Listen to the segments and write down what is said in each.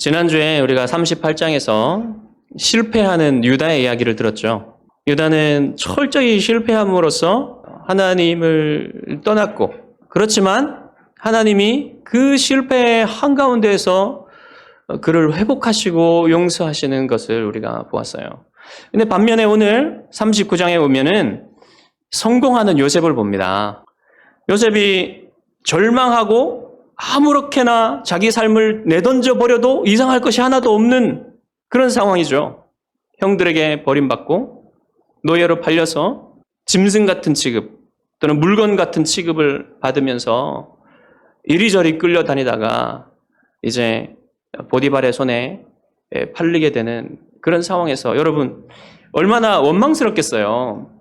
지난주에 우리가 38장에서 실패하는 유다의 이야기를 들었죠. 유다는 철저히 실패함으로써 하나님을 떠났고, 그렇지만 하나님이 그 실패의 한가운데에서 그를 회복하시고 용서하시는 것을 우리가 보았어요. 근데 반면에 오늘 39장에 보면은 성공하는 요셉을 봅니다. 요셉이 절망하고 아무렇게나 자기 삶을 내던져 버려도 이상할 것이 하나도 없는 그런 상황이죠. 형들에게 버림받고 노예로 팔려서 짐승 같은 취급 또는 물건 같은 취급을 받으면서 이리저리 끌려다니다가 이제 보디발의 손에 팔리게 되는 그런 상황에서 여러분 얼마나 원망스럽겠어요.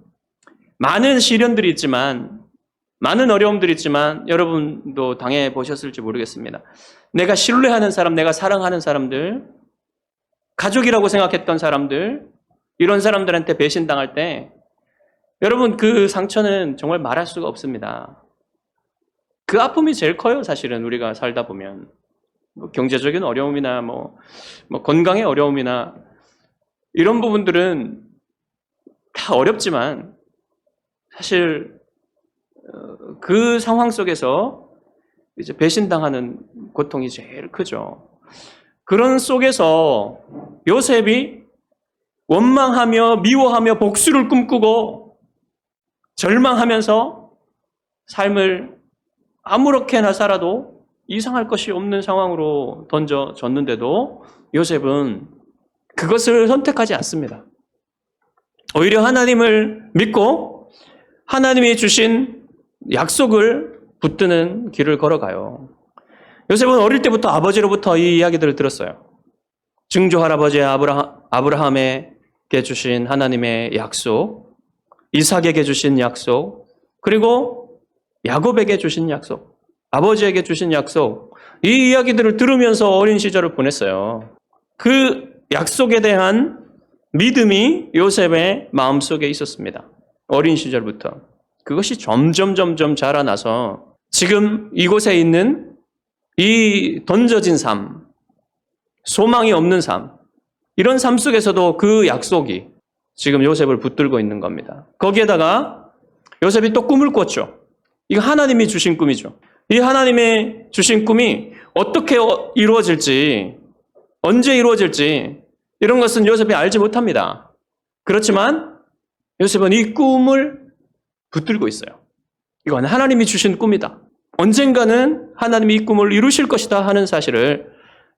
많은 시련들이 있지만, 많은 어려움들이 있지만 여러분도 당해보셨을지 모르겠습니다. 내가 신뢰하는 사람, 내가 사랑하는 사람들, 가족이라고 생각했던 사람들, 이런 사람들한테 배신당할 때 여러분 그 상처는 정말 말할 수가 없습니다. 그 아픔이 제일 커요. 사실은 우리가 살다 보면 경제적인 어려움이나 건강의 어려움이나 이런 부분들은 다 어렵지만 사실 그 상황 속에서 이제 배신당하는 고통이 제일 크죠. 그런 속에서 요셉이 원망하며 미워하며 복수를 꿈꾸고 절망하면서 삶을 아무렇게나 살아도 이상할 것이 없는 상황으로 던져졌는데도 요셉은 그것을 선택하지 않습니다. 오히려 하나님을 믿고 하나님이 주신 약속을 붙드는 길을 걸어가요. 요셉은 어릴 때부터 아버지로부터 이 이야기들을 들었어요. 증조 할아버지 아브라함에게 주신 하나님의 약속, 이삭에게 주신 약속, 그리고 야곱에게 주신 약속, 아버지에게 주신 약속, 이 이야기들을 들으면서 어린 시절을 보냈어요. 그 약속에 대한 믿음이 요셉의 마음속에 있었습니다. 어린 시절부터. 그것이 점점 자라나서 지금 이곳에 있는 이 던져진 삶, 소망이 없는 삶, 이런 삶 속에서도 그 약속이 지금 요셉을 붙들고 있는 겁니다. 거기에다가 요셉이 또 꿈을 꿨죠. 이거 하나님이 주신 꿈이죠. 이 하나님의 주신 꿈이 어떻게 이루어질지, 언제 이루어질지 이런 것은 요셉이 알지 못합니다. 그렇지만 요셉은 이 꿈을 붙들고 있어요. 이건 하나님이 주신 꿈이다. 언젠가는 하나님이 이 꿈을 이루실 것이다 하는 사실을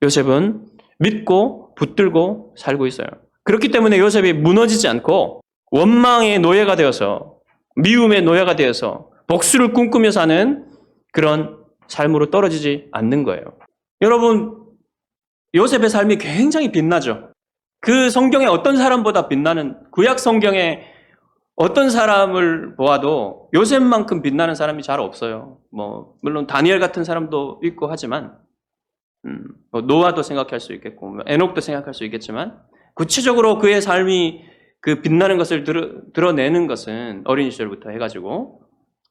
요셉은 믿고 붙들고 살고 있어요. 그렇기 때문에 요셉이 무너지지 않고 원망의 노예가 되어서, 미움의 노예가 되어서 복수를 꿈꾸며 사는 그런 삶으로 떨어지지 않는 거예요. 여러분, 요셉의 삶이 굉장히 빛나죠. 그 성경의 어떤 사람보다 빛나는, 구약 성경의 어떤 사람을 보아도 요셉만큼 빛나는 사람이 잘 없어요. 물론 다니엘 같은 사람도 있고 하지만, 노아도 생각할 수 있겠고, 에녹도 생각할 수 있겠지만, 구체적으로 그의 삶이 그 빛나는 것을 드러내는 것은 어린 시절부터 해가지고,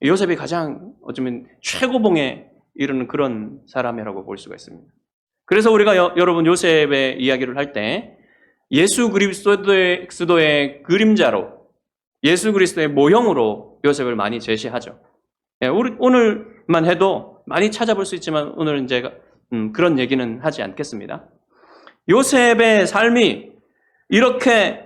요셉이 가장 어쩌면 최고봉에 이르는 그런 사람이라고 볼 수가 있습니다. 그래서 우리가 여러분 요셉의 이야기를 할 때 예수 그리스도의 그림자로, 예수 그리스도의 모형으로 요셉을 많이 제시하죠. 오늘만 해도 많이 찾아볼 수 있지만 오늘은 제가 그런 얘기는 하지 않겠습니다. 요셉의 삶이 이렇게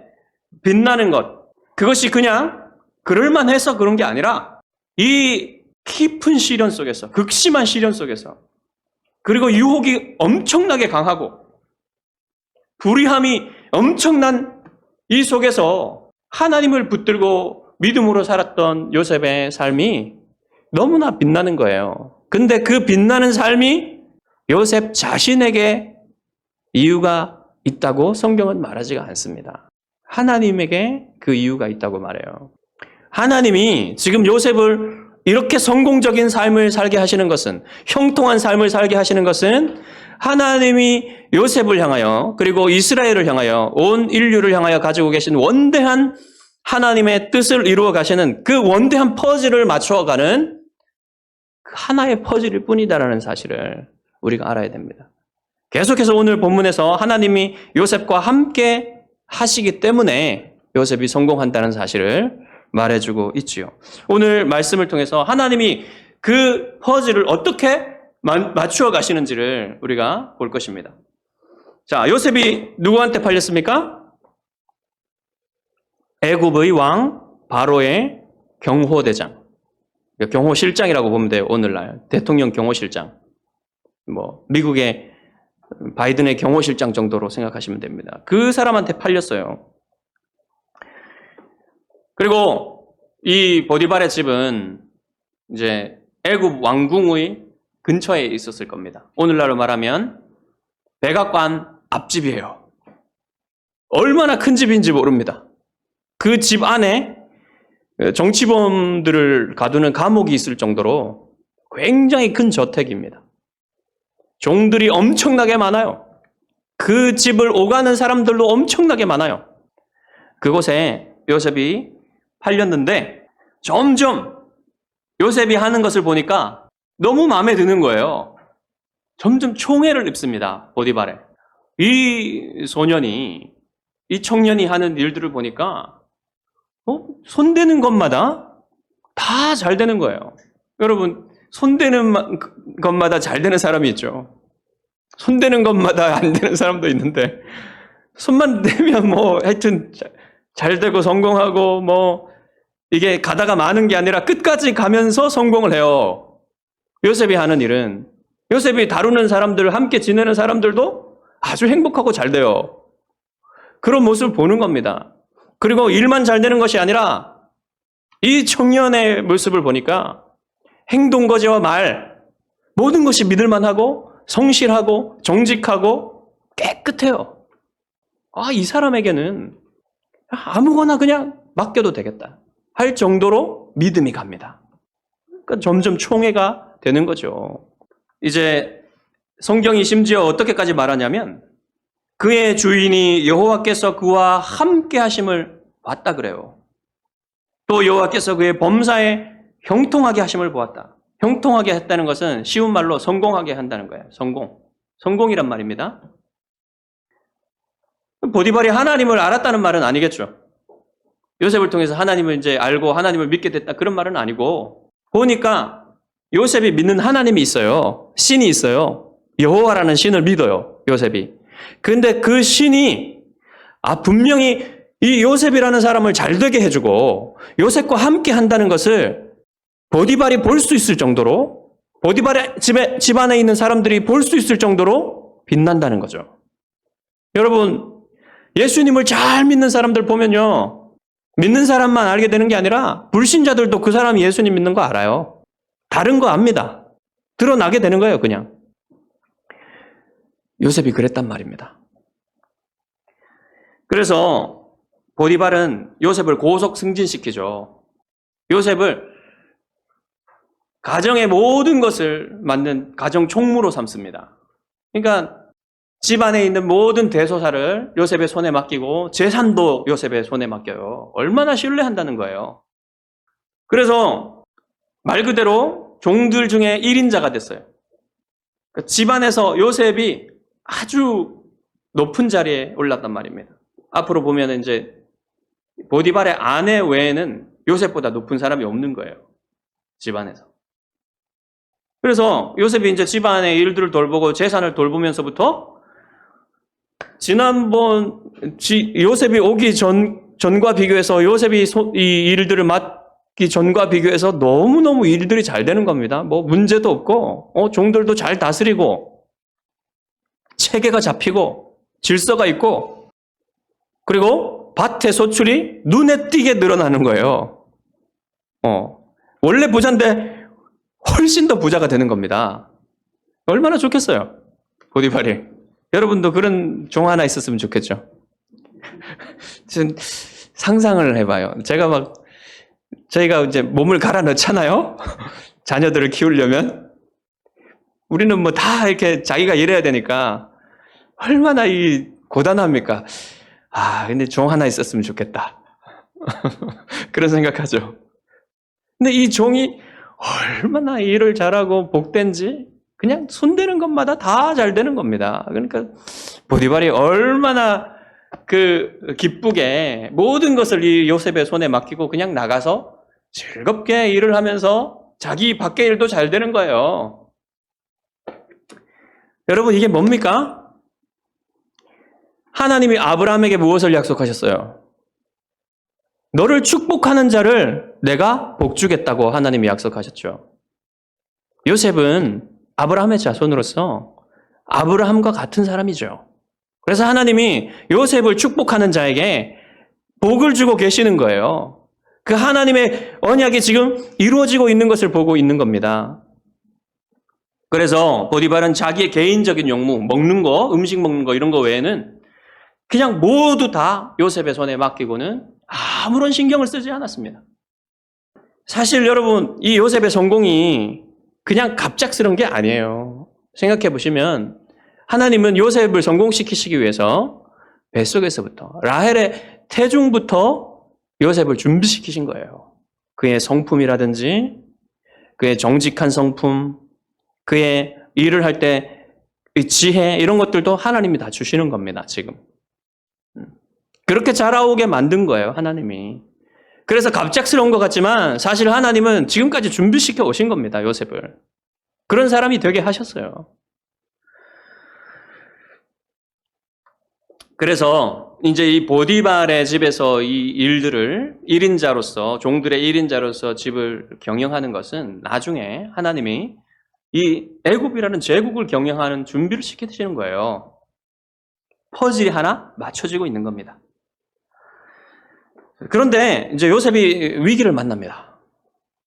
빛나는 것, 그것이 그냥 그럴만해서 그런 게 아니라 이 깊은 시련 속에서, 극심한 시련 속에서, 그리고 유혹이 엄청나게 강하고 불의함이 엄청난 이 속에서 하나님을 붙들고 믿음으로 살았던 요셉의 삶이 너무나 빛나는 거예요. 근데 그 빛나는 삶이 요셉 자신에게 이유가 있다고 성경은 말하지가 않습니다. 하나님에게 그 이유가 있다고 말해요. 하나님이 지금 요셉을 이렇게 성공적인 삶을 살게 하시는 것은, 형통한 삶을 살게 하시는 것은 하나님이 요셉을 향하여, 그리고 이스라엘을 향하여, 온 인류를 향하여 가지고 계신 원대한 하나님의 뜻을 이루어 가시는 그 원대한 퍼즐을 맞춰가는 그 하나의 퍼즐일 뿐이다라는 사실을 우리가 알아야 됩니다. 계속해서 오늘 본문에서 하나님이 요셉과 함께 하시기 때문에 요셉이 성공한다는 사실을 말해주고 있지요. 오늘 말씀을 통해서 하나님이 그 퍼즐을 어떻게 맞추어 가시는지를 우리가 볼 것입니다. 자, 요셉이 누구한테 팔렸습니까? 애굽의 왕 바로의 경호대장, 경호실장이라고 보면 돼요. 오늘날 대통령 경호실장, 미국의 바이든의 경호실장 정도로 생각하시면 됩니다. 그 사람한테 팔렸어요. 그리고 이 보디발의 집은 이제 애굽 왕궁의 근처에 있었을 겁니다. 오늘날로 말하면 백악관 앞집이에요. 얼마나 큰 집인지 모릅니다. 그 집 안에 정치범들을 가두는 감옥이 있을 정도로 굉장히 큰 저택입니다. 종들이 엄청나게 많아요. 그 집을 오가는 사람들도 엄청나게 많아요. 그곳에 요셉이 팔렸는데 점점 요셉이 하는 것을 보니까 너무 마음에 드는 거예요. 점점 총애를 입습니다. 보디발에. 이 소년이, 이 청년이 하는 일들을 보니까 손대는 것마다 다 잘 되는 거예요. 여러분, 손대는 것마다 잘 되는 사람이 있죠. 손대는 것마다 안 되는 사람도 있는데 손만 대면 하여튼 잘 되고 성공하고 이게 가다가 마는 게 아니라 끝까지 가면서 성공을 해요. 요셉이 하는 일은, 요셉이 다루는 사람들, 함께 지내는 사람들도 아주 행복하고 잘 돼요. 그런 모습을 보는 겁니다. 그리고 일만 잘 되는 것이 아니라 이 청년의 모습을 보니까 행동, 거제와 말, 모든 것이 믿을만하고 성실하고 정직하고 깨끗해요. 이 사람에게는 아무거나 그냥 맡겨도 되겠다 할 정도로 믿음이 갑니다. 그러니까 점점 총애가 되는 거죠. 이제 성경이 심지어 어떻게까지 말하냐면 그의 주인이 여호와께서 그와 함께 하심을 봤다 그래요. 또 여호와께서 그의 범사에 형통하게 하심을 보았다. 형통하게 했다는 것은 쉬운 말로 성공하게 한다는 거예요. 성공이란 말입니다. 보디발이 하나님을 알았다는 말은 아니겠죠. 요셉을 통해서 하나님을 이제 알고 하나님을 믿게 됐다 그런 말은 아니고, 보니까 요셉이 믿는 하나님이 있어요. 신이 있어요. 여호와라는 신을 믿어요. 요셉이. 근데 그 신이 분명히 이 요셉이라는 사람을 잘 되게 해주고 요셉과 함께 한다는 것을 보디발이 볼 수 있을 정도로, 보디발의 집 안에 있는 사람들이 볼 수 있을 정도로 빛난다는 거죠. 여러분, 예수님을 잘 믿는 사람들 보면요, 믿는 사람만 알게 되는 게 아니라 불신자들도 그 사람이 예수님 믿는 거 알아요. 다른 거 압니다. 드러나게 되는 거예요, 그냥. 요셉이 그랬단 말입니다. 그래서 보디발은 요셉을 고속 승진시키죠. 요셉을 가정의 모든 것을 맡는 가정 총무로 삼습니다. 그러니까 집안에 있는 모든 대소사를 요셉의 손에 맡기고 재산도 요셉의 손에 맡겨요. 얼마나 신뢰한다는 거예요. 그래서 말 그대로 종들 중에 1인자가 됐어요. 그러니까 집안에서 요셉이 아주 높은 자리에 올랐단 말입니다. 앞으로 보면 이제 보디발의 아내 외에는 요셉보다 높은 사람이 없는 거예요. 집안에서. 그래서 요셉이 이제 집안의 일들을 돌보고 재산을 돌보면서부터 지난번 요셉이 오기 전과 비교해서 요셉이 이 일들을 맡기 전과 비교해서 너무너무 일들이 잘 되는 겁니다. 문제도 없고 종들도 잘 다스리고 체계가 잡히고 질서가 있고, 그리고 밭의 소출이 눈에 띄게 늘어나는 거예요. 원래 부자인데 훨씬 더 부자가 되는 겁니다. 얼마나 좋겠어요, 보디발이. 여러분도 그런 종 하나 있었으면 좋겠죠. 상상을 해봐요. 저희가 이제 몸을 갈아 넣잖아요. 자녀들을 키우려면. 우리는 다 이렇게 자기가 일해야 되니까 얼마나 고단합니까? 근데 종 하나 있었으면 좋겠다. 그런 생각하죠. 근데 이 종이 얼마나 일을 잘하고 복된지 그냥 손대는 것마다 다 잘 되는 겁니다. 그러니까 보디발이 얼마나 기쁘게 모든 것을 이 요셉의 손에 맡기고 그냥 나가서 즐겁게 일을 하면서 자기 밖의 일도 잘 되는 거예요. 여러분, 이게 뭡니까? 하나님이 아브라함에게 무엇을 약속하셨어요? 너를 축복하는 자를 내가 복주겠다고 하나님이 약속하셨죠. 요셉은 아브라함의 자손으로서 아브라함과 같은 사람이죠. 그래서 하나님이 요셉을 축복하는 자에게 복을 주고 계시는 거예요. 그 하나님의 언약이 지금 이루어지고 있는 것을 보고 있는 겁니다. 그래서 보디발은 자기의 개인적인 용무, 먹는 거, 음식 먹는 거 이런 거 외에는 그냥 모두 다 요셉의 손에 맡기고는 아무런 신경을 쓰지 않았습니다. 사실 여러분, 이 요셉의 성공이 그냥 갑작스러운 게 아니에요. 생각해 보시면 하나님은 요셉을 성공시키시기 위해서 뱃속에서부터 라헬의 태중부터 요셉을 준비시키신 거예요. 그의 성품이라든지 그의 정직한 성품, 그의 일을 할 때 지혜 이런 것들도 하나님이 다 주시는 겁니다. 지금. 그렇게 자라오게 만든 거예요. 하나님이. 그래서 갑작스러운 것 같지만 사실 하나님은 지금까지 준비시켜 오신 겁니다. 요셉을. 그런 사람이 되게 하셨어요. 그래서 이제 이 보디발의 집에서 이 일들을 1인자로서 종들의 1인자로서 집을 경영하는 것은 나중에 하나님이 이 애굽이라는 제국을 경영하는 준비를 시켜주시는 거예요. 퍼즐이 하나 맞춰지고 있는 겁니다. 그런데 이제 요셉이 위기를 만납니다.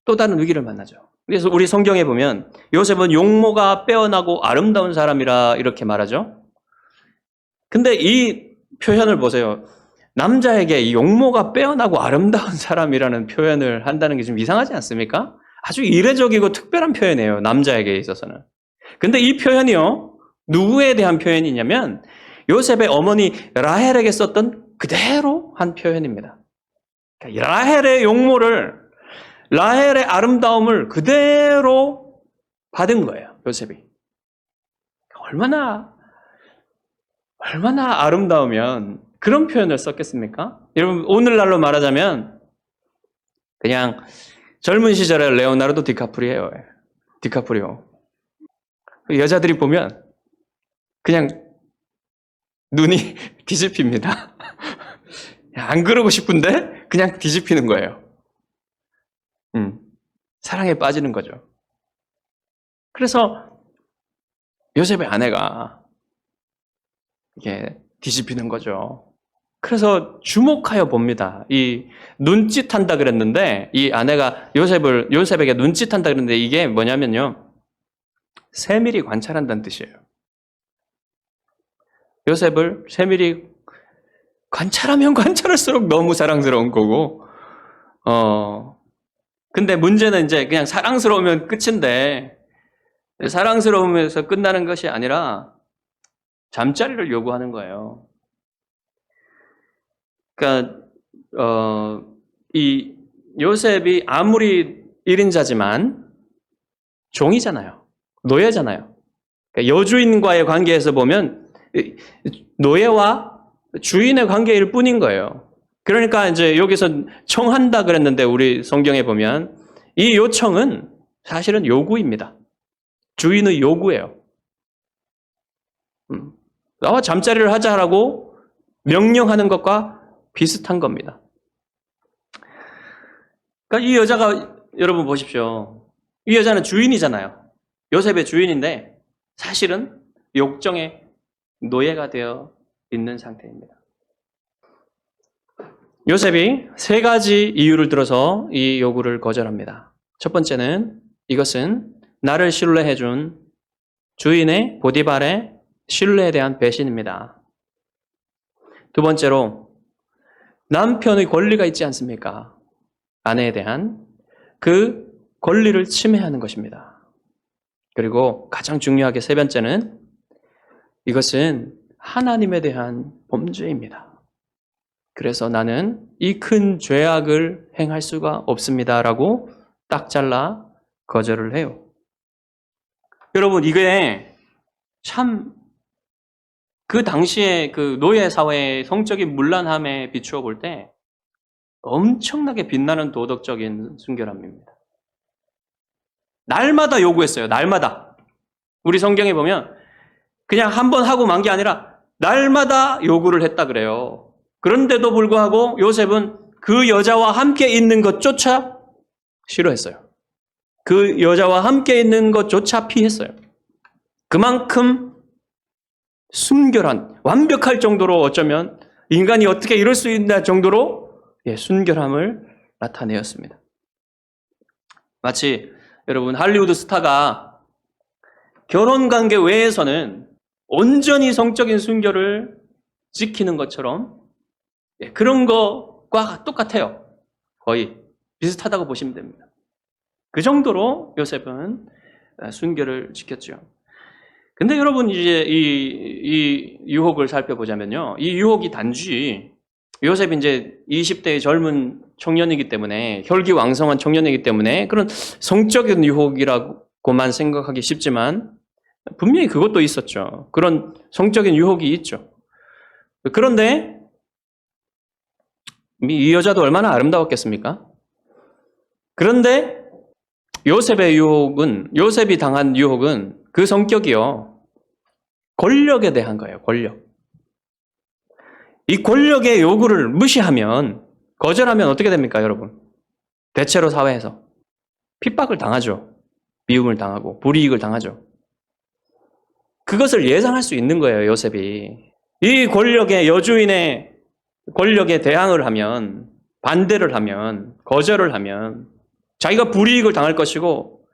또 다른 위기를 만나죠. 그래서 우리 성경에 보면 요셉은 용모가 빼어나고 아름다운 사람이라 이렇게 말하죠. 근데 이 표현을 보세요. 남자에게 이 용모가 빼어나고 아름다운 사람이라는 표현을 한다는 게 좀 이상하지 않습니까? 아주 이례적이고 특별한 표현이에요. 남자에게 있어서는. 근데 이 표현이요. 누구에 대한 표현이냐면 요셉의 어머니 라헬에게 썼던 그대로 한 표현입니다. 그러니까 라헬의 용모를, 라헬의 아름다움을 그대로 받은 거예요. 요셉이. 얼마나 아름다우면 그런 표현을 썼겠습니까? 여러분, 오늘날로 말하자면 그냥 젊은 시절에 레오나르도 디카프리오예요. 디카프리오. 여자들이 보면 그냥 눈이 뒤집힙니다. 안 그러고 싶은데 그냥 뒤집히는 거예요. 사랑에 빠지는 거죠. 그래서 요셉의 아내가 이게 뒤집히는 거죠. 그래서 주목하여 봅니다. 이 눈짓한다 그랬는데 이 아내가 요셉에게 눈짓한다 그랬는데 이게 뭐냐면요. 세밀히 관찰한다는 뜻이에요. 요셉을 세밀히 관찰하면 관찰할수록 너무 사랑스러운 거고, 근데 문제는 이제 그냥 사랑스러우면 끝인데, 사랑스러우면서 끝나는 것이 아니라 잠자리를 요구하는 거예요. 그러니까, 이 요셉이 아무리 1인자지만 종이잖아요. 노예잖아요. 그러니까 여주인과의 관계에서 보면 노예와 주인의 관계일 뿐인 거예요. 그러니까 이제 여기서 청한다 그랬는데 우리 성경에 보면 이 요청은 사실은 요구입니다. 주인의 요구예요. 나와 잠자리를 하자라고 명령하는 것과 비슷한 겁니다. 그러니까 이 여자가 여러분 보십시오. 이 여자는 주인이잖아요. 요셉의 주인인데 사실은 욕정의 노예가 되어 있는 상태입니다. 요셉이 3가지 이유를 들어서 이 요구를 거절합니다. 첫 번째는 이것은 나를 신뢰해준 주인의 보디발의 신뢰에 대한 배신입니다. 두 번째로 남편의 권리가 있지 않습니까? 아내에 대한 그 권리를 침해하는 것입니다. 그리고 가장 중요하게 3번째는 이것은 하나님에 대한 범죄입니다. 그래서 나는 이 큰 죄악을 행할 수가 없습니다라고 딱 잘라 거절을 해요. 여러분, 이게 참 그 당시에 그 노예 사회의 성적인 문란함에 비추어 볼 때 엄청나게 빛나는 도덕적인 순결함입니다. 날마다 요구했어요. 날마다. 우리 성경에 보면 그냥 한 번 하고 만 게 아니라 날마다 요구를 했다 그래요. 그런데도 불구하고 요셉은 그 여자와 함께 있는 것조차 싫어했어요. 그 여자와 함께 있는 것조차 피했어요. 그만큼 순결한, 완벽할 정도로 어쩌면 인간이 어떻게 이럴 수 있나 정도로 순결함을 나타내었습니다. 마치 여러분 할리우드 스타가 결혼관계 외에서는 온전히 성적인 순결을 지키는 것처럼 그런 것과 똑같아요. 거의 비슷하다고 보시면 됩니다. 그 정도로 요셉은 순결을 지켰죠. 근데 여러분 이제 이 유혹을 살펴보자면요. 이 유혹이 단지 요셉이 이제 20대의 젊은 청년이기 때문에 혈기왕성한 청년이기 때문에 그런 성적인 유혹이라고만 생각하기 쉽지만 분명히 그것도 있었죠. 그런 성적인 유혹이 있죠. 그런데 이 여자도 얼마나 아름다웠겠습니까? 그런데 요셉이 당한 유혹은 그 성격이요. 권력에 대한 거예요, 권력. 이 권력의 요구를 무시하면, 거절하면 어떻게 됩니까, 여러분? 대체로 사회에서 핍박을 당하죠. 미움을 당하고, 불이익을 당하죠. 그것을 예상할 수 있는 거예요, 요셉이. 이 권력의, 여주인의 권력에 대항을 하면, 반대를 하면, 거절을 하면, 자기가 불이익을 당할 것이고,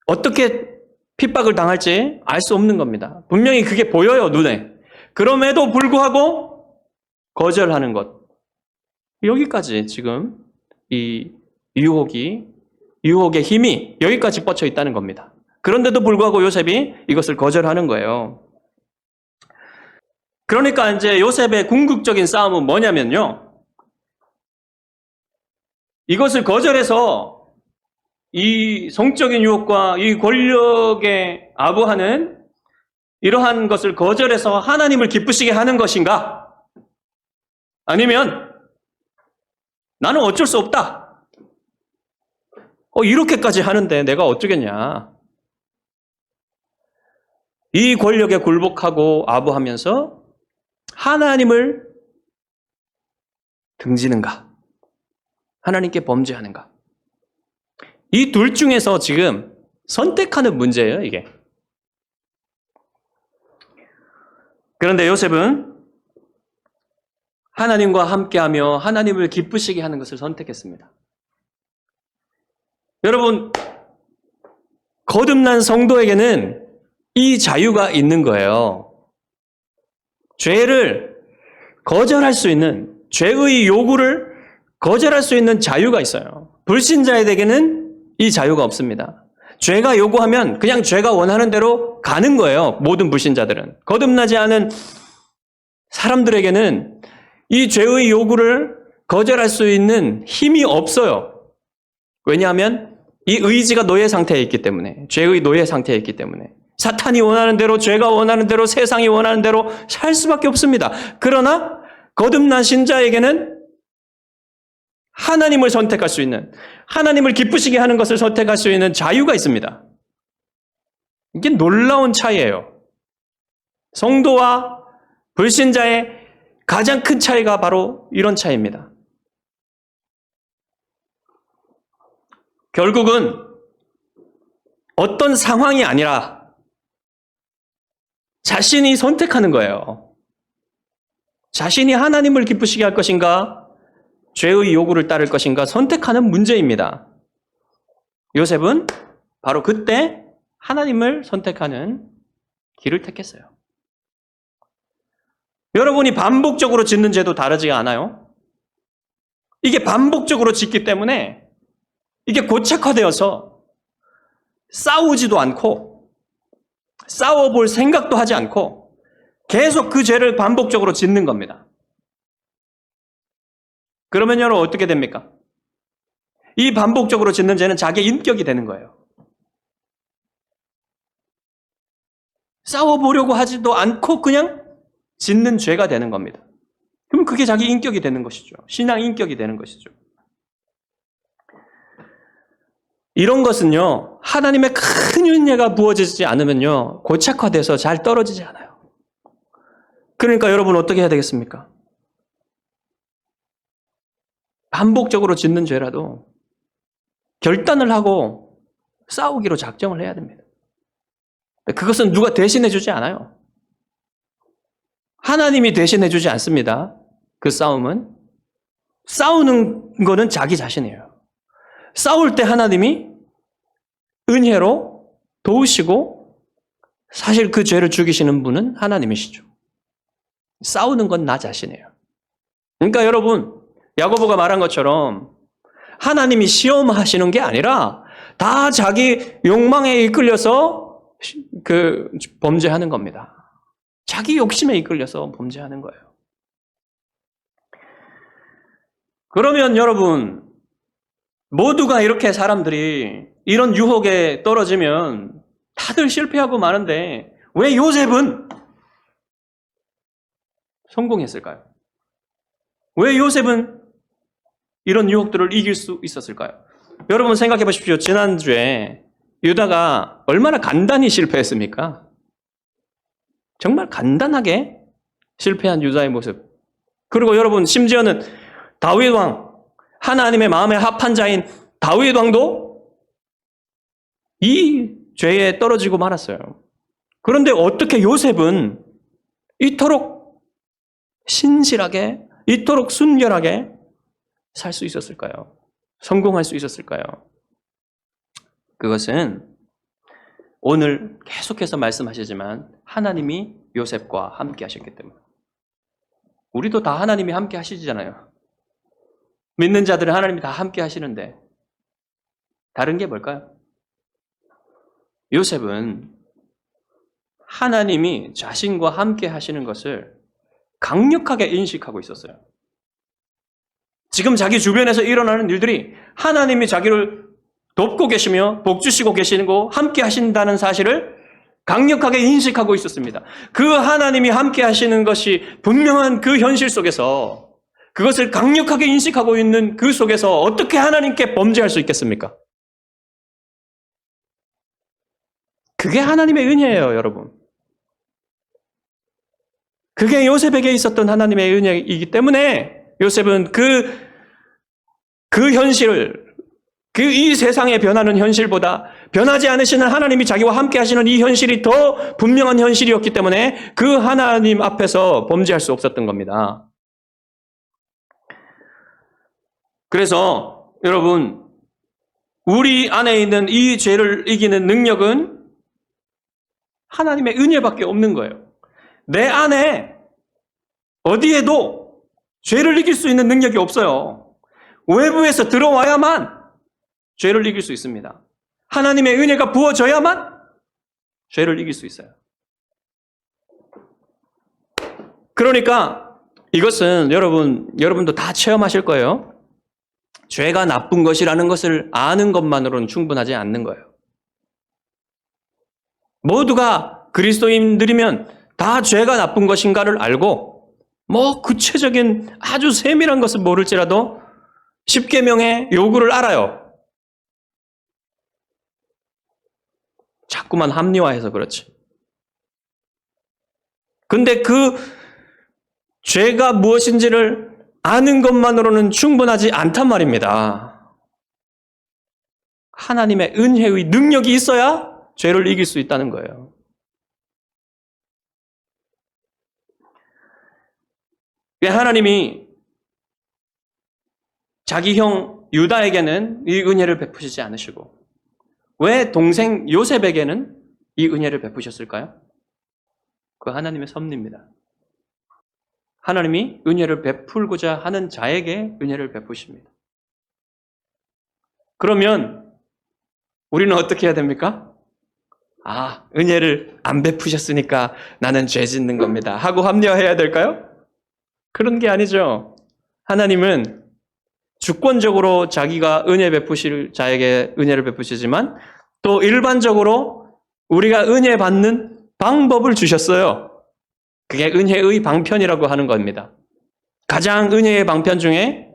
어떻게 핍박을 당할지 알 수 없는 겁니다. 분명히 그게 보여요, 눈에. 그럼에도 불구하고 거절하는 것. 여기까지 지금 이 유혹의 힘이 여기까지 뻗쳐 있다는 겁니다. 그런데도 불구하고 요셉이 이것을 거절하는 거예요. 그러니까 이제 요셉의 궁극적인 싸움은 뭐냐면요. 이것을 거절해서 이 성적인 유혹과 이 권력에 아부하는 이러한 것을 거절해서 하나님을 기쁘시게 하는 것인가? 아니면 나는 어쩔 수 없다. 이렇게까지 하는데 내가 어쩌겠냐. 이 권력에 굴복하고 아부하면서 하나님을 등지는가? 하나님께 범죄하는가? 이 둘 중에서 지금 선택하는 문제예요, 이게. 그런데 요셉은 하나님과 함께하며 하나님을 기쁘시게 하는 것을 선택했습니다. 여러분, 거듭난 성도에게는 이 자유가 있는 거예요. 죄를 거절할 수 있는, 죄의 요구를 거절할 수 있는 자유가 있어요. 불신자에게는 이 자유가 없습니다. 죄가 요구하면 그냥 죄가 원하는 대로 가는 거예요. 모든 불신자들은. 거듭나지 않은 사람들에게는 이 죄의 요구를 거절할 수 있는 힘이 없어요. 왜냐하면 이 의지가 노예 상태에 있기 때문에, 죄의 노예 상태에 있기 때문에 사탄이 원하는 대로, 죄가 원하는 대로, 세상이 원하는 대로 살 수밖에 없습니다. 그러나 거듭난 신자에게는 하나님을 선택할 수 있는, 하나님을 기쁘시게 하는 것을 선택할 수 있는 자유가 있습니다. 이게 놀라운 차이예요. 성도와 불신자의 가장 큰 차이가 바로 이런 차이입니다. 결국은 어떤 상황이 아니라 자신이 선택하는 거예요. 자신이 하나님을 기쁘시게 할 것인가, 죄의 요구를 따를 것인가 선택하는 문제입니다. 요셉은 바로 그때 하나님을 선택하는 길을 택했어요. 여러분이 반복적으로 짓는 죄도 다르지가 않아요. 이게 반복적으로 짓기 때문에 이게 고착화되어서 싸우지도 않고 싸워볼 생각도 하지 않고 계속 그 죄를 반복적으로 짓는 겁니다. 그러면 여러분 어떻게 됩니까? 이 반복적으로 짓는 죄는 자기의 인격이 되는 거예요. 싸워보려고 하지도 않고 그냥 짓는 죄가 되는 겁니다. 그럼 그게 자기 인격이 되는 것이죠. 신앙 인격이 되는 것이죠. 이런 것은요, 하나님의 큰 은혜가 부어지지 않으면요, 고착화돼서 잘 떨어지지 않아요. 그러니까 여러분 어떻게 해야 되겠습니까? 반복적으로 짓는 죄라도 결단을 하고 싸우기로 작정을 해야 됩니다. 그것은 누가 대신해 주지 않아요. 하나님이 대신해 주지 않습니다. 그 싸움은. 싸우는 거는 자기 자신이에요. 싸울 때 하나님이 은혜로 도우시고 사실 그 죄를 죽이시는 분은 하나님이시죠. 싸우는 건 나 자신이에요. 그러니까 여러분, 야고보가 말한 것처럼 하나님이 시험하시는 게 아니라 다 자기 욕망에 이끌려서 범죄하는 겁니다. 자기 욕심에 이끌려서 범죄하는 거예요. 그러면 여러분, 모두가 이렇게 사람들이 이런 유혹에 떨어지면 다들 실패하고 마는데 왜 요셉은 성공했을까요? 왜 요셉은 이런 유혹들을 이길 수 있었을까요? 여러분 생각해 보십시오. 지난주에 유다가 얼마나 간단히 실패했습니까? 정말 간단하게 실패한 유다의 모습. 그리고 여러분 심지어는 다윗 왕, 하나님의 마음에 합한 자인 다윗 왕도 이 죄에 떨어지고 말았어요. 그런데 어떻게 요셉은 이토록 신실하게, 이토록 순결하게 살 수 있었을까요? 성공할 수 있었을까요? 그것은 오늘 계속해서 말씀하시지만 하나님이 요셉과 함께 하셨기 때문에. 우리도 다 하나님이 함께 하시잖아요. 믿는 자들은 하나님이 다 함께 하시는데 다른 게 뭘까요? 요셉은 하나님이 자신과 함께 하시는 것을 강력하게 인식하고 있었어요. 지금 자기 주변에서 일어나는 일들이 하나님이 자기를 돕고 계시며 복주시고 계시고 함께 하신다는 사실을 강력하게 인식하고 있었습니다. 그 하나님이 함께 하시는 것이 분명한 그 현실 속에서 그것을 강력하게 인식하고 있는 그 속에서 어떻게 하나님께 범죄할 수 있겠습니까? 그게 하나님의 은혜예요, 여러분. 그게 요셉에게 있었던 하나님의 은혜이기 때문에 요셉은 그 현실을, 이 세상에 변하는 현실보다 변하지 않으시는 하나님이 자기와 함께 하시는 이 현실이 더 분명한 현실이었기 때문에 그 하나님 앞에서 범죄할 수 없었던 겁니다. 그래서 여러분, 우리 안에 있는 이 죄를 이기는 능력은 하나님의 은혜밖에 없는 거예요. 내 안에 어디에도 죄를 이길 수 있는 능력이 없어요. 외부에서 들어와야만 죄를 이길 수 있습니다. 하나님의 은혜가 부어져야만 죄를 이길 수 있어요. 그러니까 이것은 여러분도 다 체험하실 거예요. 죄가 나쁜 것이라는 것을 아는 것만으로는 충분하지 않는 거예요. 모두가 그리스도인들이면 다 죄가 나쁜 것인가를 알고 구체적인 아주 세밀한 것을 모를지라도 십계명의 요구를 알아요. 자꾸만 합리화해서 그렇지. 근데 그 죄가 무엇인지를 아는 것만으로는 충분하지 않단 말입니다. 하나님의 은혜의 능력이 있어야 죄를 이길 수 있다는 거예요. 왜 하나님이 자기 형 유다에게는 이 은혜를 베푸시지 않으시고 왜 동생 요셉에게는 이 은혜를 베푸셨을까요? 그 하나님의 섭리입니다. 하나님이 은혜를 베풀고자 하는 자에게 은혜를 베푸십니다. 그러면 우리는 어떻게 해야 됩니까? 은혜를 안 베푸셨으니까 나는 죄 짓는 겁니다 하고 합리화해야 될까요? 그런 게 아니죠. 하나님은 주권적으로 자기가 은혜 베푸실 자에게 은혜를 베푸시지만 또 일반적으로 우리가 은혜 받는 방법을 주셨어요. 그게 은혜의 방편이라고 하는 겁니다. 가장 은혜의 방편 중에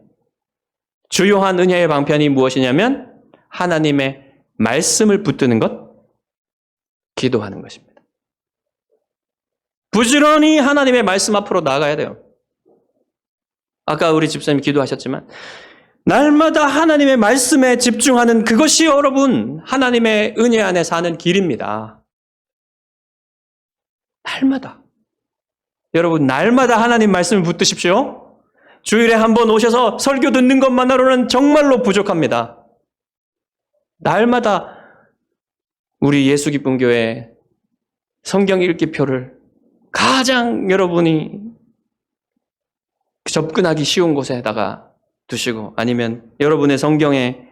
주요한 은혜의 방편이 무엇이냐면 하나님의 말씀을 붙드는 것, 기도하는 것입니다. 부지런히 하나님의 말씀 앞으로 나아가야 돼요. 아까 우리 집사님이 기도하셨지만 날마다 하나님의 말씀에 집중하는 그것이 여러분 하나님의 은혜 안에 사는 길입니다. 날마다. 여러분 날마다 하나님 말씀을 붙드십시오. 주일에 한 번 오셔서 설교 듣는 것만으로는 정말로 부족합니다. 날마다 우리 예수기쁨교회 성경 읽기표를 가장 여러분이 접근하기 쉬운 곳에다가 두시고 아니면 여러분의 성경에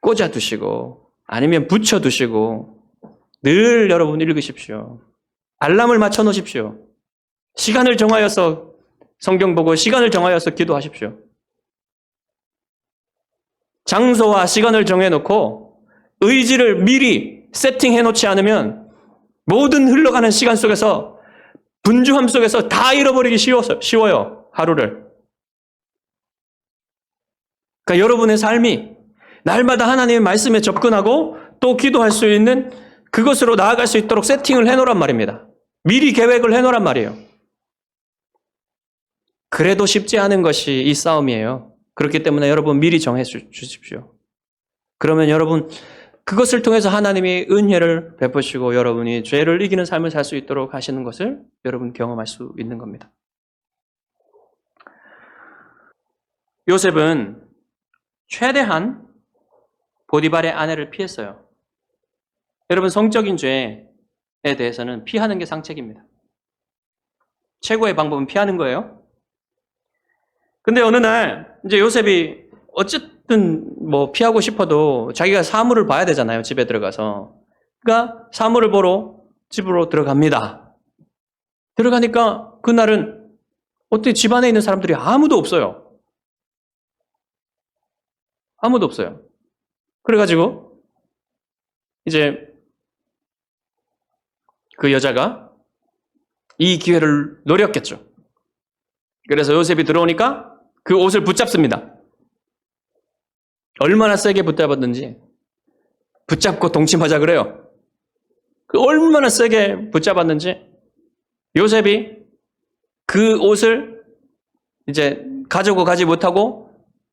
꽂아 두시고 아니면 붙여 두시고 늘 여러분 읽으십시오. 알람을 맞춰 놓으십시오. 시간을 정하여서 성경 보고 시간을 정하여서 기도하십시오. 장소와 시간을 정해놓고 의지를 미리 세팅해 놓지 않으면 모든 흘러가는 시간 속에서 분주함 속에서 다 잃어버리기 쉬워요. 하루를. 그러니까 여러분의 삶이 날마다 하나님의 말씀에 접근하고 또 기도할 수 있는 그것으로 나아갈 수 있도록 세팅을 해놓으란 말입니다. 미리 계획을 해놓으란 말이에요. 그래도 쉽지 않은 것이 이 싸움이에요. 그렇기 때문에 여러분 미리 정해 주십시오. 그러면 여러분 그것을 통해서 하나님이 은혜를 베푸시고 여러분이 죄를 이기는 삶을 살 수 있도록 하시는 것을 여러분 경험할 수 있는 겁니다. 요셉은 최대한 보디발의 아내를 피했어요. 여러분 성적인 죄에 대해서는 피하는 게 상책입니다. 최고의 방법은 피하는 거예요. 근데 어느 날 이제 요셉이 어쨌든 뭐 피하고 싶어도 자기가 사물을 봐야 되잖아요. 집에 들어가서. 그러니까 사물을 보러 집으로 들어갑니다. 들어가니까 그날은 어떻게 집 안에 있는 사람들이 아무도 없어요. 아무도 없어요. 그래가지고 이제 그 여자가 이 기회를 노렸겠죠. 그래서 요셉이 들어오니까 그 옷을 붙잡습니다. 얼마나 세게 붙잡았는지 붙잡고 동침하자 그래요. 얼마나 세게 붙잡았는지 요셉이 그 옷을 이제 가지고 가지 못하고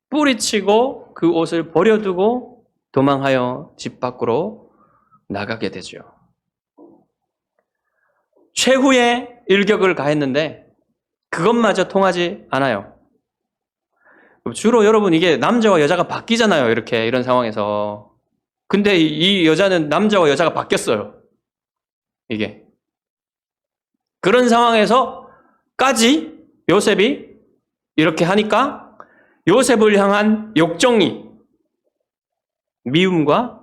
뿌리치고 그 옷을 버려두고 도망하여 집 밖으로 나가게 되죠. 최후의 일격을 가했는데 그것마저 통하지 않아요. 주로 여러분 이게 남자와 여자가 바뀌잖아요. 이런 상황에서. 근데 이 여자는 남자와 여자가 바뀌었어요. 이게. 그런 상황에서까지 요셉이 이렇게 하니까 요셉을 향한 욕정이 미움과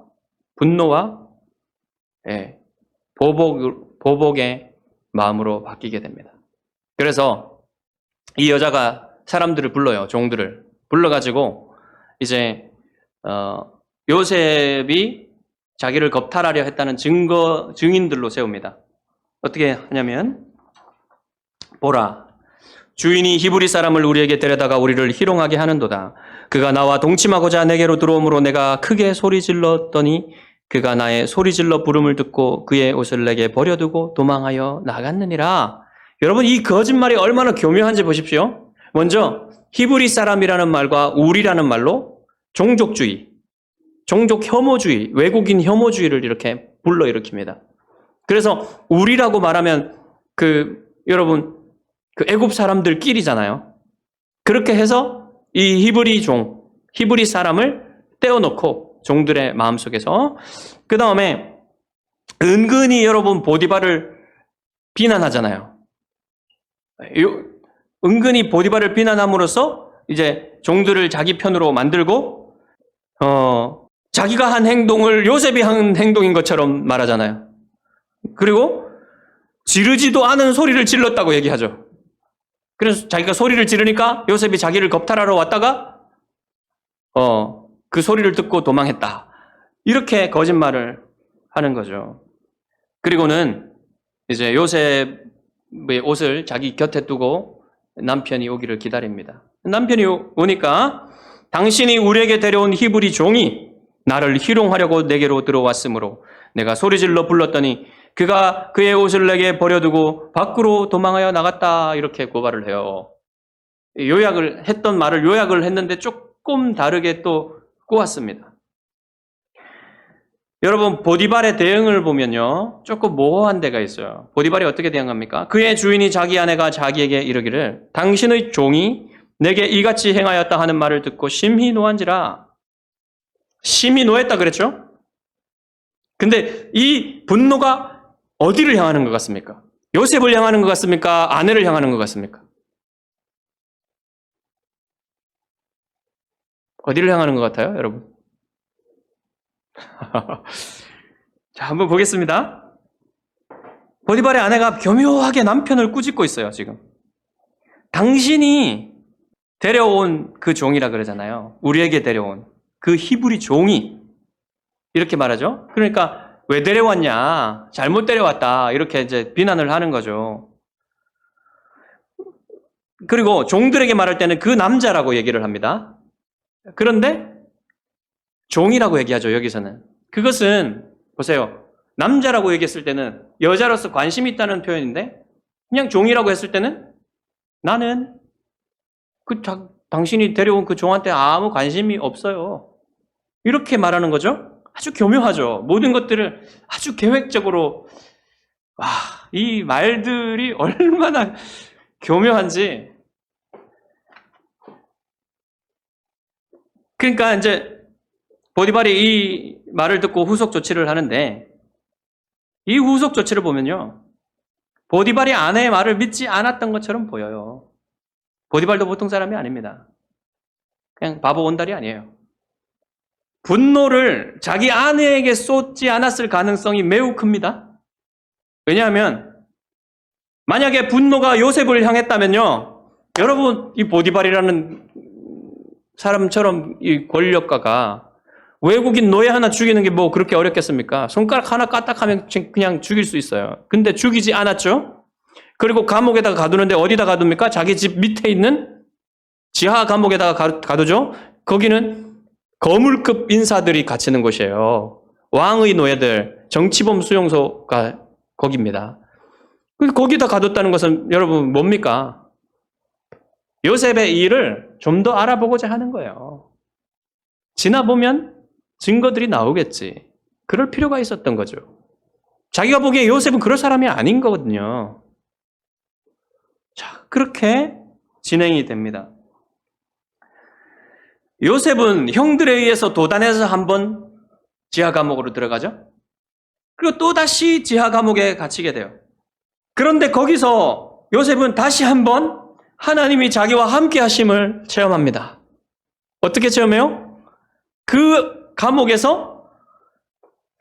분노와 보복의 마음으로 바뀌게 됩니다. 그래서 이 여자가 사람들을 불러요. 종들을. 불러가지고 이제 요셉이 자기를 겁탈하려 했다는 증인들로 세웁니다. 어떻게 하냐면 보라, 주인이 히브리 사람을 우리에게 데려다가 우리를 희롱하게 하는도다. 그가 나와 동침하고자 내게로 들어오므로 내가 크게 소리 질렀더니 그가 나의 소리 질러 부름을 듣고 그의 옷을 내게 버려두고 도망하여 나갔느니라. 여러분 이 거짓말이 얼마나 교묘한지 보십시오. 먼저 히브리 사람이라는 말과 우리라는 말로 종족주의, 종족 혐오주의, 외국인 혐오주의를 이렇게 불러일으킵니다. 그래서 우리라고 말하면 여러분 애굽 사람들끼리잖아요. 그렇게 해서 이 히브리 사람을 떼어놓고 종들의 마음속에서 그 다음에 은근히 여러분 보디발을 비난하잖아요. 은근히 보디발을 비난함으로써 이제 종들을 자기 편으로 만들고 자기가 한 행동을 요셉이 한 행동인 것처럼 말하잖아요. 그리고 지르지도 않은 소리를 질렀다고 얘기하죠. 그래서 자기가 소리를 지르니까 요셉이 자기를 겁탈하러 왔다가 그 소리를 듣고 도망했다. 이렇게 거짓말을 하는 거죠. 그리고는 이제 요셉의 옷을 자기 곁에 두고 남편이 오기를 기다립니다. 남편이 오니까 당신이 우리에게 데려온 히브리 종이 나를 희롱하려고 내게로 들어왔으므로 내가 소리질러 불렀더니 그가 그의 옷을 내게 버려두고 밖으로 도망하여 나갔다. 이렇게 고발을 해요. 요약을 했던 말을 요약을 했는데 조금 다르게 또 꼬았습니다. 여러분, 보디발의 대응을 보면요, 조금 모호한 데가 있어요. 보디발이 어떻게 대응합니까? 그의 주인이 자기 아내가 자기에게 이르기를 당신의 종이 내게 이같이 행하였다 하는 말을 듣고 심히 노한지라. 심히 노했다 그랬죠? 근데 이 분노가 어디를 향하는 것 같습니까? 요셉을 향하는 것 같습니까? 아내를 향하는 것 같습니까? 어디를 향하는 것 같아요, 여러분? 자, 한번 보겠습니다. 보디발의 아내가 교묘하게 남편을 꾸짖고 있어요, 지금. 당신이 데려온 그 종이라 그러잖아요. 우리에게 데려온 그 히브리 종이. 이렇게 말하죠. 그러니까 왜 데려왔냐? 잘못 데려왔다. 이렇게 이제 비난을 하는 거죠. 그리고 종들에게 말할 때는 그 남자라고 얘기를 합니다. 그런데 종이라고 얘기하죠, 여기서는. 그것은 보세요. 남자라고 얘기했을 때는 여자로서 관심이 있다는 표현인데 그냥 종이라고 했을 때는 나는 당신이 데려온 그 종한테 아무 관심이 없어요. 이렇게 말하는 거죠. 아주 교묘하죠. 모든 것들을 아주 계획적으로. 와, 이 말들이 얼마나 교묘한지. 그러니까 이제 보디발이 이 말을 듣고 후속 조치를 하는데 이 후속 조치를 보면요. 보디발이 아내의 말을 믿지 않았던 것처럼 보여요. 보디발도 보통 사람이 아닙니다. 그냥 바보 온달이 아니에요. 분노를 자기 아내에게 쏟지 않았을 가능성이 매우 큽니다. 왜냐하면 만약에 분노가 요셉을 향했다면요. 여러분, 이 보디발이라는 사람처럼 이 권력가가 외국인 노예 하나 죽이는 게 뭐 그렇게 어렵겠습니까? 손가락 하나 까딱하면 그냥 죽일 수 있어요. 근데 죽이지 않았죠? 그리고 감옥에다가 가두는데 어디다 가둡니까? 자기 집 밑에 있는 지하 감옥에다가 가두죠? 거기는 거물급 인사들이 갇히는 곳이에요. 왕의 노예들, 정치범 수용소가 거기입니다. 거기다 가뒀다는 것은 여러분 뭡니까? 요셉의 일을 좀 더 알아보고자 하는 거예요. 지나보면 증거들이 나오겠지. 그럴 필요가 있었던 거죠. 자기가 보기에 요셉은 그럴 사람이 아닌 거거든요. 자, 그렇게 진행이 됩니다. 요셉은 형들에 의해서 도단해서 한번 지하 감옥으로 들어가죠. 그리고 또다시 지하 감옥에 갇히게 돼요. 그런데 거기서 요셉은 다시 한번 하나님이 자기와 함께 하심을 체험합니다. 어떻게 체험해요? 그 감옥에서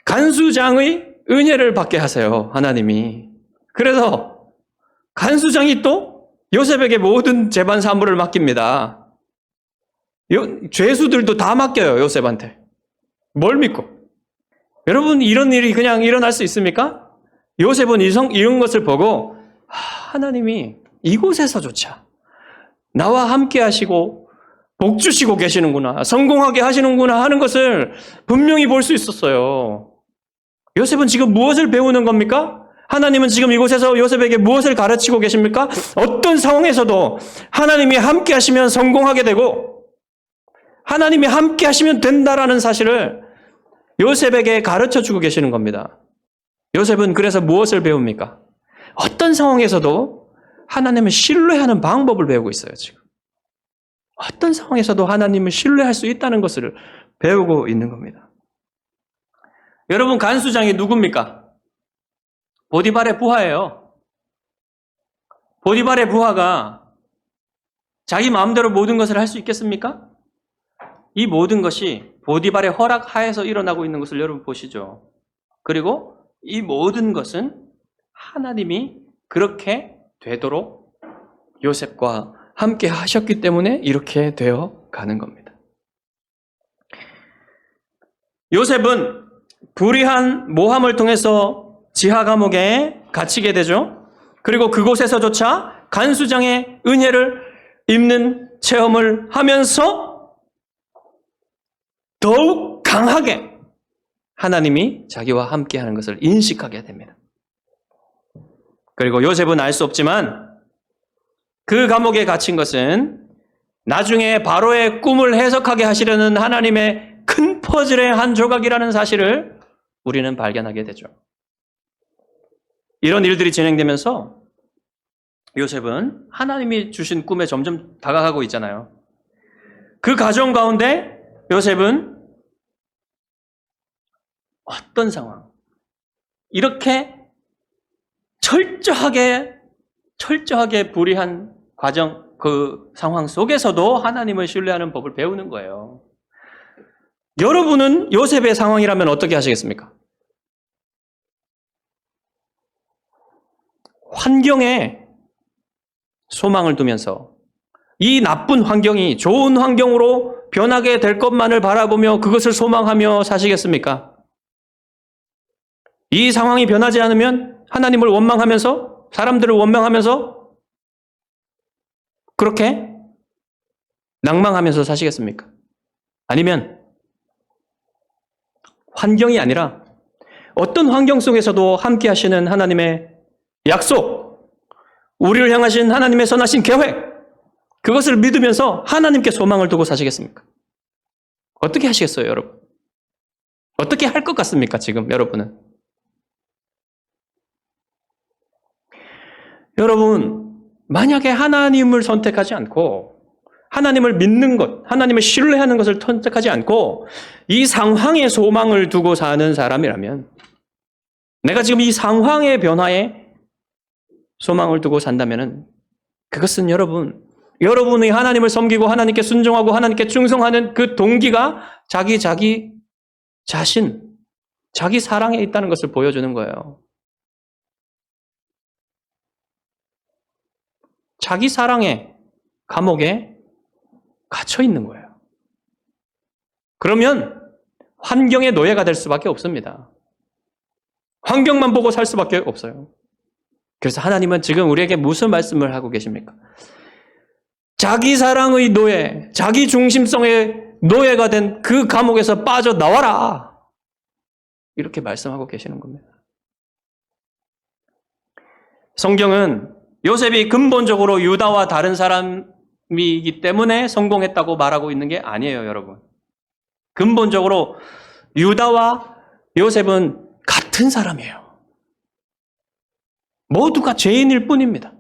간수장의 은혜를 받게 하세요, 하나님이. 그래서 간수장이 또 요셉에게 모든 재반 사물을 맡깁니다. 죄수들도 다 맡겨요, 요셉한테. 뭘 믿고? 여러분, 이런 일이 그냥 일어날 수 있습니까? 요셉은 이런 것을 보고 하나님이 이곳에서조차 나와 함께 하시고 복 주시고 계시는구나, 성공하게 하시는구나 하는 것을 분명히 볼 수 있었어요. 요셉은 지금 무엇을 배우는 겁니까? 하나님은 지금 이곳에서 요셉에게 무엇을 가르치고 계십니까? 어떤 상황에서도 하나님이 함께 하시면 성공하게 되고 하나님이 함께 하시면 된다라는 사실을 요셉에게 가르쳐주고 계시는 겁니다. 요셉은 그래서 무엇을 배웁니까? 어떤 상황에서도 하나님을 신뢰하는 방법을 배우고 있어요, 지금. 어떤 상황에서도 하나님을 신뢰할 수 있다는 것을 배우고 있는 겁니다. 여러분, 간수장이 누굽니까? 보디발의 부하예요. 보디발의 부하가 자기 마음대로 모든 것을 할 수 있겠습니까? 이 모든 것이 보디발의 허락 하에서 일어나고 있는 것을 여러분 보시죠. 그리고 이 모든 것은 하나님이 그렇게 되도록 요셉과 함께 하셨기 때문에 이렇게 되어 가는 겁니다. 요셉은 불의한 모함을 통해서 지하 감옥에 갇히게 되죠. 그리고 그곳에서조차 간수장의 은혜를 입는 체험을 하면서 더욱 강하게 하나님이 자기와 함께하는 것을 인식하게 됩니다. 그리고 요셉은 알 수 없지만 그 감옥에 갇힌 것은 나중에 바로의 꿈을 해석하게 하시려는 하나님의 큰 퍼즐의 한 조각이라는 사실을 우리는 발견하게 되죠. 이런 일들이 진행되면서 요셉은 하나님이 주신 꿈에 점점 다가가고 있잖아요. 그 과정 가운데 요셉은 어떤 상황, 이렇게 철저하게 불의한 과정, 그 상황 속에서도 하나님을 신뢰하는 법을 배우는 거예요. 여러분은 요셉의 상황이라면 어떻게 하시겠습니까? 환경에 소망을 두면서 이 나쁜 환경이 좋은 환경으로 변하게 될 것만을 바라보며 그것을 소망하며 사시겠습니까? 이 상황이 변하지 않으면 하나님을 원망하면서, 사람들을 원망하면서 그렇게 낭망하면서 사시겠습니까? 아니면 환경이 아니라 어떤 환경 속에서도 함께 하시는 하나님의 약속, 우리를 향하신 하나님의 선하신 계획, 그것을 믿으면서 하나님께 소망을 두고 사시겠습니까? 어떻게 하시겠어요, 여러분? 어떻게 할 것 같습니까, 지금 여러분은? 여러분, 만약에 하나님을 선택하지 않고 하나님을 믿는 것, 하나님을 신뢰하는 것을 선택하지 않고 이 상황에 소망을 두고 사는 사람이라면, 내가 지금 이 상황의 변화에 소망을 두고 산다면 그것은 여러분이 하나님을 섬기고 하나님께 순종하고 하나님께 충성하는 그 동기가 자기 자신, 자기 사랑에 있다는 것을 보여주는 거예요. 자기 사랑의 감옥에 갇혀 있는 거예요. 그러면 환경의 노예가 될 수밖에 없습니다. 환경만 보고 살 수밖에 없어요. 그래서 하나님은 지금 우리에게 무슨 말씀을 하고 계십니까? 자기 사랑의 노예, 자기 중심성의 노예가 된 그 감옥에서 빠져나와라. 이렇게 말씀하고 계시는 겁니다. 성경은 요셉이 근본적으로 유다와 다른 사람이기 때문에 성공했다고 말하고 있는 게 아니에요, 여러분. 근본적으로 유다와 요셉은 같은 사람이에요. 모두가 죄인일 뿐입니다.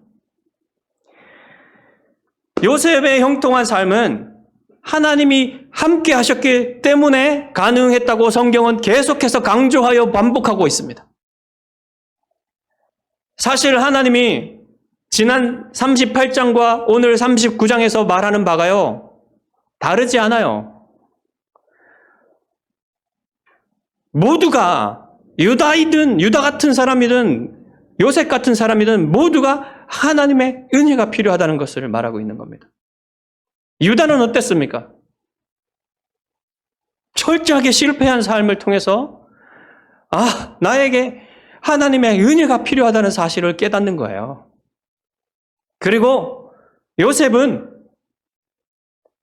요셉의 형통한 삶은 하나님이 함께 하셨기 때문에 가능했다고 성경은 계속해서 강조하여 반복하고 있습니다. 사실 하나님이 지난 38장과 오늘 39장에서 말하는 바가요, 다르지 않아요. 모두가 유다이든 유다 같은 사람이든 요셉 같은 사람이든 모두가 하나님의 은혜가 필요하다는 것을 말하고 있는 겁니다. 유다는 어땠습니까? 철저하게 실패한 삶을 통해서 나에게 하나님의 은혜가 필요하다는 사실을 깨닫는 거예요. 그리고 요셉은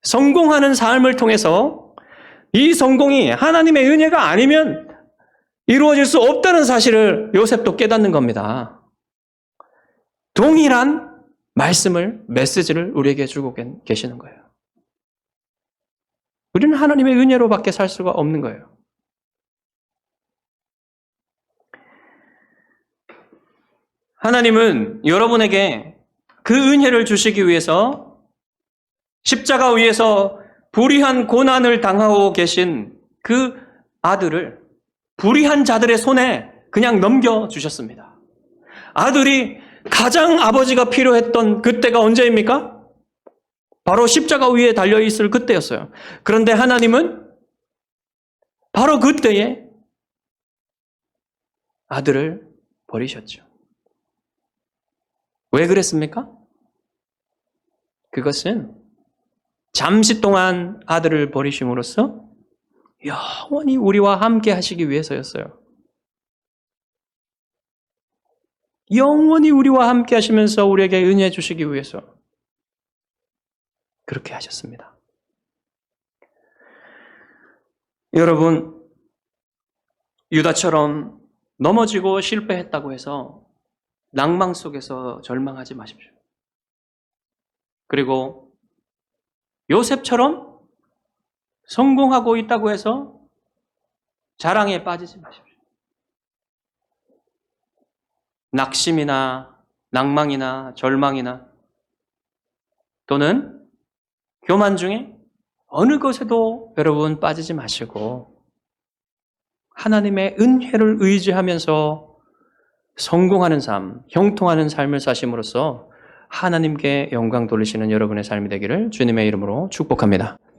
성공하는 삶을 통해서 이 성공이 하나님의 은혜가 아니면 이루어질 수 없다는 사실을 요셉도 깨닫는 겁니다. 동일한 말씀을, 메시지를 우리에게 주고 계시는 거예요. 우리는 하나님의 은혜로밖에 살 수가 없는 거예요. 하나님은 여러분에게 그 은혜를 주시기 위해서 십자가 위에서 불의한 고난을 당하고 계신 그 아들을 불의한 자들의 손에 그냥 넘겨주셨습니다. 아들이 가장 아버지가 필요했던 그때가 언제입니까? 바로 십자가 위에 달려있을 그때였어요. 그런데 하나님은 바로 그때에 아들을 버리셨죠. 왜 그랬습니까? 그것은 잠시 동안 아들을 버리심으로써 영원히 우리와 함께 하시기 위해서였어요. 영원히 우리와 함께 하시면서 우리에게 은혜 주시기 위해서 그렇게 하셨습니다. 여러분, 유다처럼 넘어지고 실패했다고 해서 낭망 속에서 절망하지 마십시오. 그리고 요셉처럼 성공하고 있다고 해서 자랑에 빠지지 마십시오. 낙심이나 낭망이나 절망이나 또는 교만 중에 어느 것에도 여러분 빠지지 마시고 하나님의 은혜를 의지하면서 성공하는 삶, 형통하는 삶을 사심으로써 하나님께 영광 돌리시는 여러분의 삶이 되기를 주님의 이름으로 축복합니다.